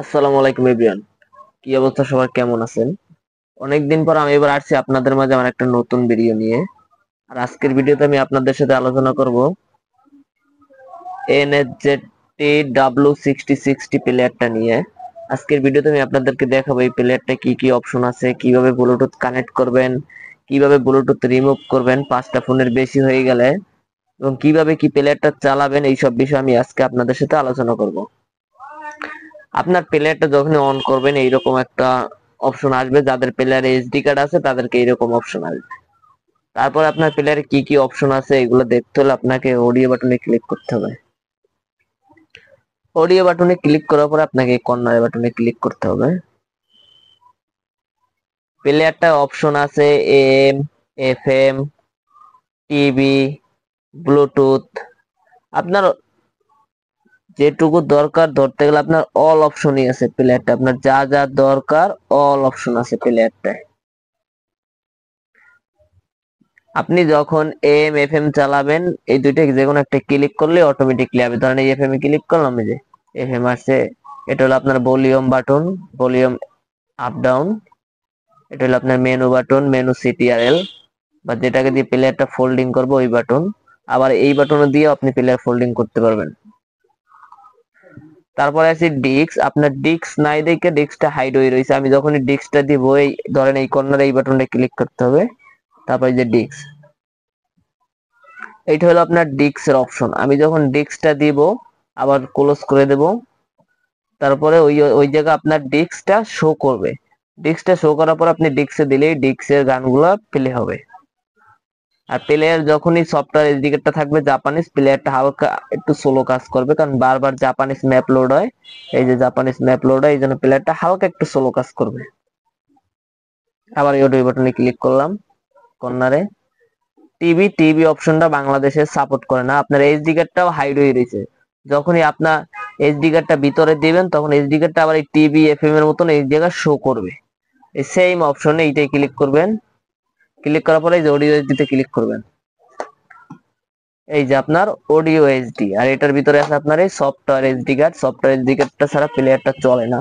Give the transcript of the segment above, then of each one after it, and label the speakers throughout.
Speaker 1: আসসালামু আলাইকুম এভরিওয়ান। কি অবস্থা, সবার কেমন আছেন? অনেকদিন পর আমি এবার আসছি আপনাদের মাঝে আমার একটা নতুন ভিডিও নিয়ে। আর আজকের ভিডিওতে আমি আপনাদের সাথে আলোচনা করব NHZT W6060 প্লেয়ারটা নিয়ে। আজকের ভিডিওতে আমি আপনাদেরকে দেখাবো এই প্লেয়ারটা কি কি অপশন আছে, কিভাবে ব্লুটুথ কানেক্ট করবেন, কিভাবে ব্লুটুথ রিমুভ করবেন 5টা ফোনের বেশি হয়ে গেলে, এবং কিভাবে কি প্লেয়ারটা চালাবেন, এইসব বিষয় আমি আজকে আপনাদের সাথে আলোচনা করব। আপনার প্লেয়ারটা যখনই অন করবেন এইরকম একটা অপশন আসবে, যাদের প্লেয়ারে এইচডি কার্ড আছে তাদেরকে এইরকম অপশন আসবে। তারপর আপনার প্লেয়ারে কি কি অপশন আছে এগুলো দেখতে হলে আপনাকে অডিও বাটনে ক্লিক করতে হবে। অডিও বাটনে ক্লিক করার পর আপনাকে কর্নার বাটনে ক্লিক করতে হবে। প্লেয়ারটা অপশন আছে এম, এফএম, টিভি, ব্লুটুথ। আপনার যেটুকু দরকার ধরতে গেলে আপনার অল অপশনই আছে প্লেয়ারটা, আপনার যা যা দরকার অল অপশন আছে প্লেয়ারটায়। আপনি যখন এম এফএম চালাবেন এই দুইটা যে কোনো একটা ক্লিক করলে অটোমেটিকলি হবে। ধরেন এই এফএম এ ক্লিক করলাম, এই যে এফএম আসছে, এটা হলো আপনার volume button, volume up down. এটা হলো আপনার মেনু বাটন, মেনু সিটিআরএল, বা যেটাকে দিয়ে প্লেয়ারটা ফোল্ডিং করবো ওই বাটন। আবার এই বাটন দিয়ে আপনি প্লেয়ার ফোল্ডিং করতে পারবেন। তারপরে আছে ডিস্ক, আপনার ডিস্ক নাই দেখে ডিস্কটা হাইড হয়ে রয়েছে। আমি যখনই ডিস্কটা দিব, এই ধরেন এই কর্নারে এই বাটনটা ক্লিক করতে হবে, তারপরে যে ডিস্ক, এইটা হলো আপনার ডিস্কের অপশন। আমি যখন ডিস্কটা দিব আবার ক্লোজ করে দেব, তারপরে ওই ওই জায়গা আপনার ডিস্কটা শো করবে। ডিস্কটা শো করার পর আপনি ডিস্কে দিলেই ডিস্কের গানগুলো প্লে হবে। আর প্লেয়ার যখনই সফটওয়্যার এদিকেরটা থাকবে জাপানিজ, প্লেয়ারটা হালকা একটু স্লো কাজ করবে, কারণ বারবার জাপানিজ ম্যাপ লোড হয়। এই যে জাপানিজ ম্যাপ লোড হয়, এই জন্য প্লেয়ারটা হালকা একটু স্লো কাজ করবে। আবার এই অডিও বাটনে ক্লিক করলাম কর্নারে। টিভি, টিভি অপশনটা বাংলাদেশে সাপোর্ট করে না, আপনার এইচডি কার্ডটাও হাইড হয়ে রয়েছে। যখনই আপনার এইচডি কার্ডটা ভিতরে দিবেন তখন এইচডি কার্ডটা আবার এই টিভি এফএম এর মতন এই জায়গায় শো করবে। এই সেম অপশনে এইটাই ক্লিক করবেন। ক্লিক করার পরে এই যে অডিও এইচডি তে ক্লিক করবেন। এই যে আপনার অডিও এইচডি, আর এটার ভিতরে আছে আপনার এই software HD card. Software HD কার্ডটা ছাড়া প্লেয়ারটা চলে না।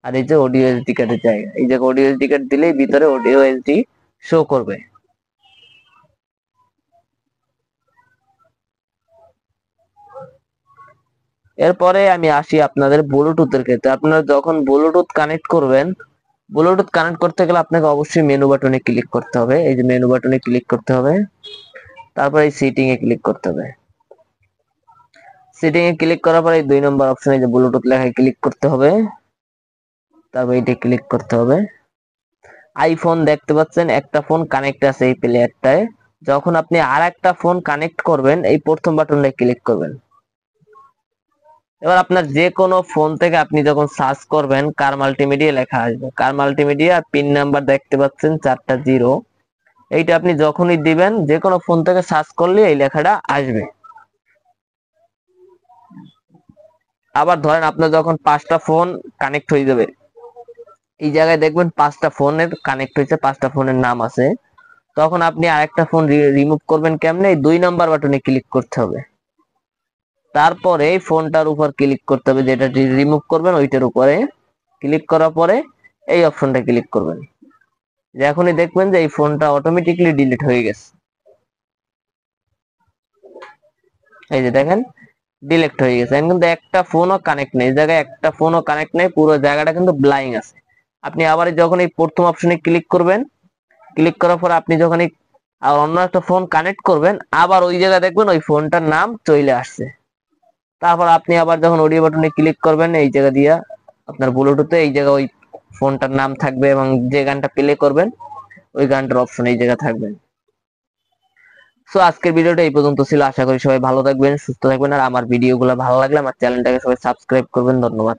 Speaker 1: আর এই যে অডিও এইচডি কার্ডের জায়গা, এই যে অডিও এইচডি কার্ড দিলেই ভিতরে অডিও এইচডি শো করবে। এরপরে আমি আসি আপনাদের ব্লুটুথের ক্ষেত্রে। আপনারা যখন ব্লুটুথ কানেক্ট করবেন, ব্লুটুথ কানেক্ট করতে গেলে আপনাকে অবশ্যই মেনু বাটনে ক্লিক করতে হবে। এই যে মেনু বাটনে ক্লিক করতে হবে, তারপর এই সেটিং এ ক্লিক করতে হবে। সেটিং এ ক্লিক করার পরে 2 নম্বর অপশনে যে ব্লুটুথ লেখায় ক্লিক করতে হবে, তারপর এটা ক্লিক করতে হবে। আইফোন দেখতে পাচ্ছেন একটা ফোন কানেক্ট আছে এই প্লেয়ারটায়। যখন আপনি আর একটা ফোন কানেক্ট করবেন এই প্রথম বাটনে ক্লিক করবেন। এবার আপনার যে কোনো ফোন থেকে আপনি যখন সার্চ করবেন কার মাল্টিমিডিয়া লেখা আসবে, কার মাল্টিমিডিয়া পিন নাম্বার দেখতে পাচ্ছেন 4টা 0। এইটা আপনি যখনই দিবেন যে কোনো ফোন থেকে সার্চ করলে এই লেখাটা আসবে। আবার ধরেন আপনার যখন 5টা ফোন কানেক্ট হয়ে যাবে, এই জায়গায় দেখবেন 5টা ফোনের কানেক্ট হয়েছে, 5টা ফোনের নাম আছে। তখন আপনি আরেকটা ফোন রিমুভ করবেন কেমনে? এই 2 নাম্বার বাটনে ক্লিক করতে হবে। তারপরে এই ফোনটার উপর ক্লিক করতে হবে, যেটা রিমুভ করবেন ওইটার উপরে ক্লিক করার পরে এই অপশনটা ক্লিক করবেন। এখনই দেখবেন যে এই ফোনটা অটোমেটিকলি ডিলিট হয়ে গেছে। এই যে দেখেন ডিলিট হয়ে গেছে, কিন্তু একটা ফোনও কানেক্ট নেই, এই জায়গায় একটা ফোনও কানেক্ট নেই, পুরো জায়গাটা কিন্তু ব্লাইং আছে। আপনি আবার যখন এই প্রথম অপশনে ক্লিক করবেন, ক্লিক করার পর আপনি যখন আর অন্য একটা ফোন কানেক্ট করবেন, আবার ওই জায়গায় দেখবেন ওই ফোনটার নাম চলে আসছে। তারপর আপনি আবার যখন অডিও বাটনে ক্লিক করবেন এই জায়গা দিয়ে আপনার ব্লুটুথে এই জায়গা ওই ফোনটার নাম থাকবে, এবং যে গানটা প্লে করবেন ওই গানটার অপশন এই জায়গা থাকবে। সো আজকের ভিডিওটা এই পর্যন্ত ছিল। আশা করি সবাই ভালো থাকবেন, সুস্থ থাকবেন। আর আমার ভিডিওগুলো ভালো লাগলে আমার চ্যানেলটাকে সবাই সাবস্ক্রাইব করবেন। ধন্যবাদ।